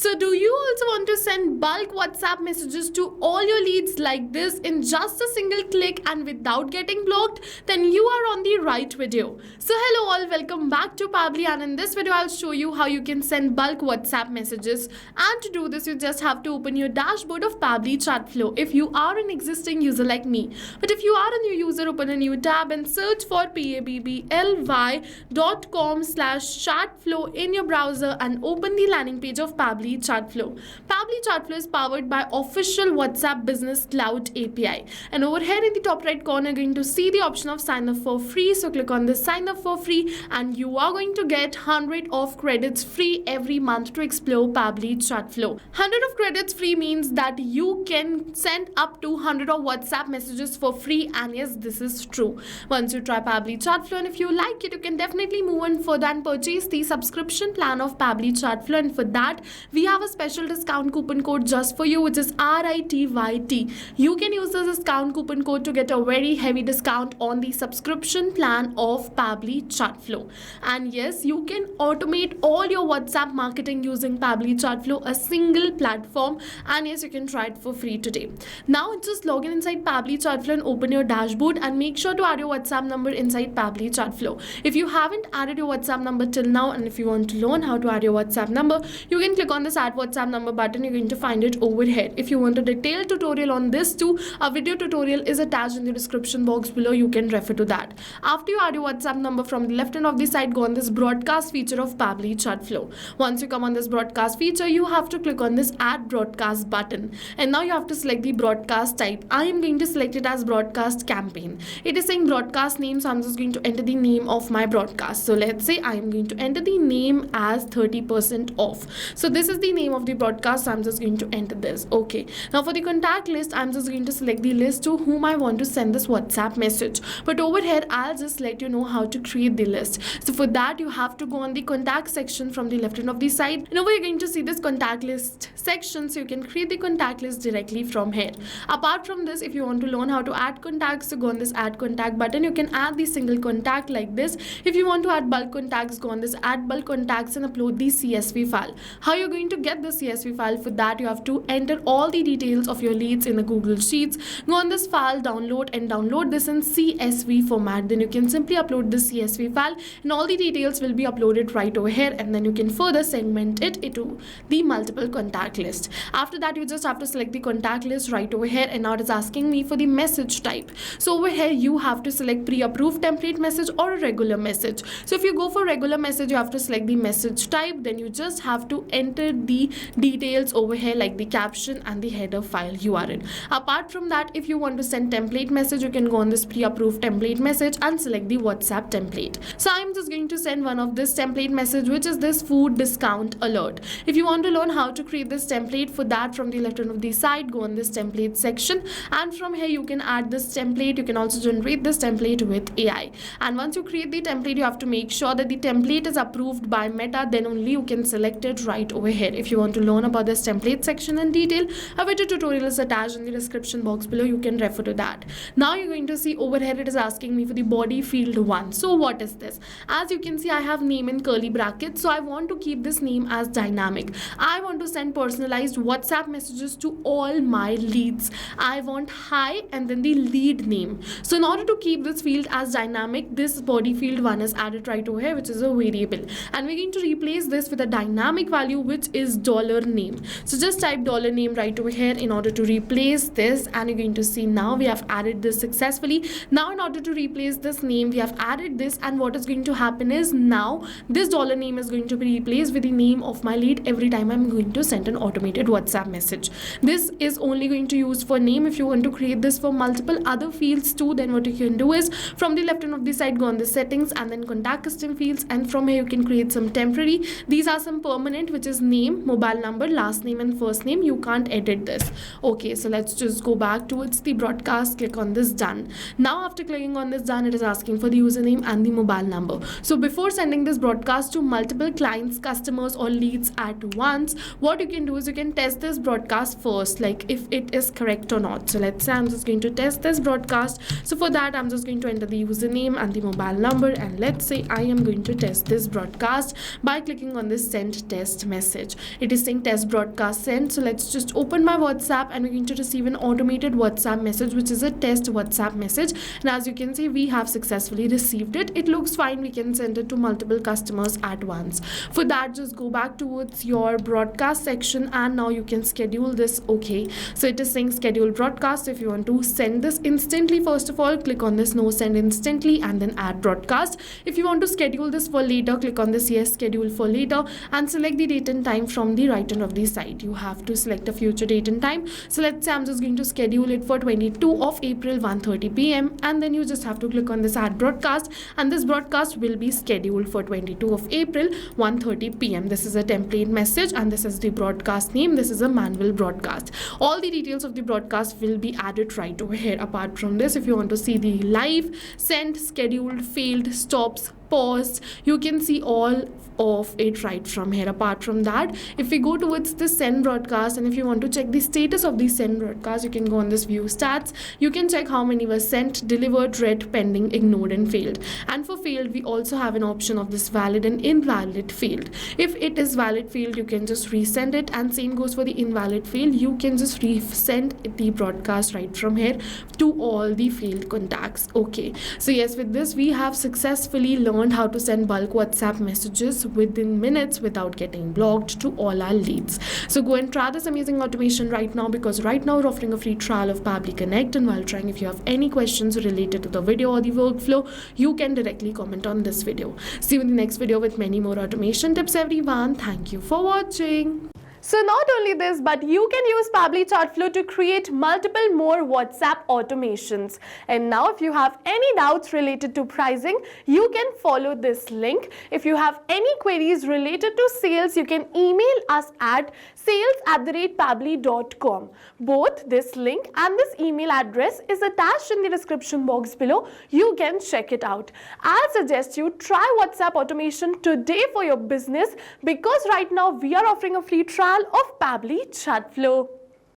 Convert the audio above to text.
So do you also want to send bulk WhatsApp messages to all your leads like this in just a single click and without getting blocked? Then you are on the right video. So hello all, welcome back to Pabbly, and in this video I'll show you how you can send bulk WhatsApp messages. And to do this you just have to open your dashboard of Pabbly Chatflow if you are an existing user like me. But if you are a new user, open a new tab and search for pabbly.com/chatflow in your browser and open the landing page of Pabbly Chatflow. Pabbly Chatflow is powered by official WhatsApp Business Cloud API. And over here in the top right corner, you're going to see the option of sign up for free. So click on this sign up for free and you are going to get 100 of credits free every month to explore Pabbly Chatflow. 100 of credits free means that you can send up to 100 of WhatsApp messages for free, and yes, this is true. Once you try Pabbly Chatflow and if you like it, you can definitely move on further and purchase the subscription plan of Pabbly Chatflow, and for that we have a special discount coupon code just for you, which is RITYT. You can use this discount coupon code to get a very heavy discount on the subscription plan of Pabbly Chatflow. And yes, you can automate all your WhatsApp marketing using Pabbly Chatflow, a single platform, and yes, you can try it for free today. Now just log in inside Pabbly Chatflow and open your dashboard and make sure to add your WhatsApp number inside Pabbly Chatflow. If you haven't added your WhatsApp number till now, and if you want to learn how to add your WhatsApp number, you can click on this add WhatsApp number button. You're going to find it over here. If you want a detailed tutorial on this too, a video tutorial is attached in the description box below. You can refer to that. After you add your WhatsApp number, from the left hand of the side, go on this broadcast feature of Pabbly Chatflow. Once you come on this broadcast feature, you have to click on this add broadcast button, and now you have to select the broadcast type. I am going to select it as broadcast campaign. It is saying broadcast name, so I'm just going to enter the name of my broadcast. So let's say I am going to enter the name as 30% off. So this is the name of the broadcast, so I'm just going to enter this. Okay, now for the contact list, I'm just going to select the list to whom I want to send this WhatsApp message. But over here I'll just let you know how to create the list. So for that you have to go on the contact section from the left hand of the side, and over you're going to see this contact list section, so you can create the contact list directly from here. Apart from this, if you want to learn how to add contacts, so go on this add contact button. You can add the single contact like this. If you want to add bulk contacts, go on this add bulk contacts and upload the CSV file. How you're going to get the CSV file? For that you have to enter all the details of your leads in the Google Sheets. Go on this file, download, and download this in CSV format. Then you can simply upload the CSV file and all the details will be uploaded right over here, and then you can further segment it into the multiple contact list. After that you just have to select the contact list right over here, and now it is asking me for the message type. So over here you have to select pre-approved template message or a regular message. So if you go for regular message, you have to select the message type. Then you just have to enter the details over here like the caption and the header file you are in. Apart from that, if you want to send template message, you can go on this pre-approved template message and select the WhatsApp template. So I'm just going to send one of this template message, which is this food discount alert. If you want to learn how to create this template, for that from the left hand of the side, go on this template section, and from here you can add this template. You can also generate this template with AI. And once you create the template, you have to make sure that the template is approved by Meta, then only you can select it right over here. If you want to learn about this template section in detail, a video tutorial is attached in the description box below. You can refer to that. Now you're going to see over here it is asking me for the body field 1. So what is this? As you can see, I have name in curly brackets, so I want to keep this name as dynamic. I want to send personalized WhatsApp messages to all my leads. I want hi and then the lead name. So in order to keep this field as dynamic, this body field 1 is added right over here, which is a variable, and we're going to replace this with a dynamic value, which is $name. So just type $name right over here in order to replace this, and you're going to see now we have added this successfully. Now in order to replace this name, we have added this, and what is going to happen is now this $name is going to be replaced with the name of my lead every time I'm going to send an automated WhatsApp message. This is only going to use for name. If you want to create this for multiple other fields too, then what you can do is from the left hand of the side, go on the settings and then contact custom fields, and from here you can create some temporary. These are some permanent, which is name, mobile number, last name and first name. You can't edit this. Okay, so let's just go back towards the broadcast. Click on this done. Now after clicking on this done, it is asking for the username and the mobile number. So before sending this broadcast to multiple clients, customers or leads at once, what you can do is you can test this broadcast first, like if it is correct or not. So let's say I'm just going to test this broadcast. So for that I'm just going to enter the username and the mobile number, and let's say I am going to test this broadcast by clicking on this send test message. broadcast. It is saying test broadcast sent. So let's just open my WhatsApp and we're going to receive an automated WhatsApp message, which is a test WhatsApp message. And as you can see, we have successfully received it. It looks fine. We can send it to multiple customers at once. For that, just go back towards your broadcast section and now you can schedule this. Okay, so it is saying schedule broadcast. If you want to send this instantly, first of all, click on this no send instantly and then add broadcast. If you want to schedule this for later, click on this yes schedule for later and select the date and time from the right hand of the side. You have to select a future date and time. So let's say I'm just going to schedule it for 22 of April 1:30 p.m. and then you just have to click on this add broadcast and this broadcast will be scheduled for 22 of April 1:30 p.m. This is a template message and this is the broadcast name. This is a manual broadcast. All the details of the broadcast will be added right over here. Apart from this, if you want to see the live, sent, scheduled, failed, stops, paused, you can see all of it right from here. Apart from that, if we go towards the send broadcast and if you want to check the status of the send broadcast, you can go on this view stats. You can check how many were sent, delivered, read, pending, ignored and failed. And for failed, we also have an option of this valid and invalid failed. If it is valid failed, you can just resend it, and same goes for the invalid failed. You can just resend the broadcast right from here to all the failed contacts. Okay, so yes, with this we have successfully learned how to send bulk WhatsApp messages within minutes without getting blocked to all our leads. So go and try this amazing automation right now, because right now we're offering a free trial of Pabbly Connect, and while trying, if you have any questions related to the video or the workflow, you can directly comment on this video. See you in the next video with many more automation tips, everyone. Thank you for watching. So not only this, but you can use Pabbly Chatflow to create multiple more WhatsApp automations. And now if you have any doubts related to pricing, you can follow this link. If you have any queries related to sales, you can email us at sales@pabbly.com. Both this link and this email address is attached in the description box below. You can check it out. I suggest you try WhatsApp automation today for your business, because right now we are offering a free trial of Pabbly Chatflow.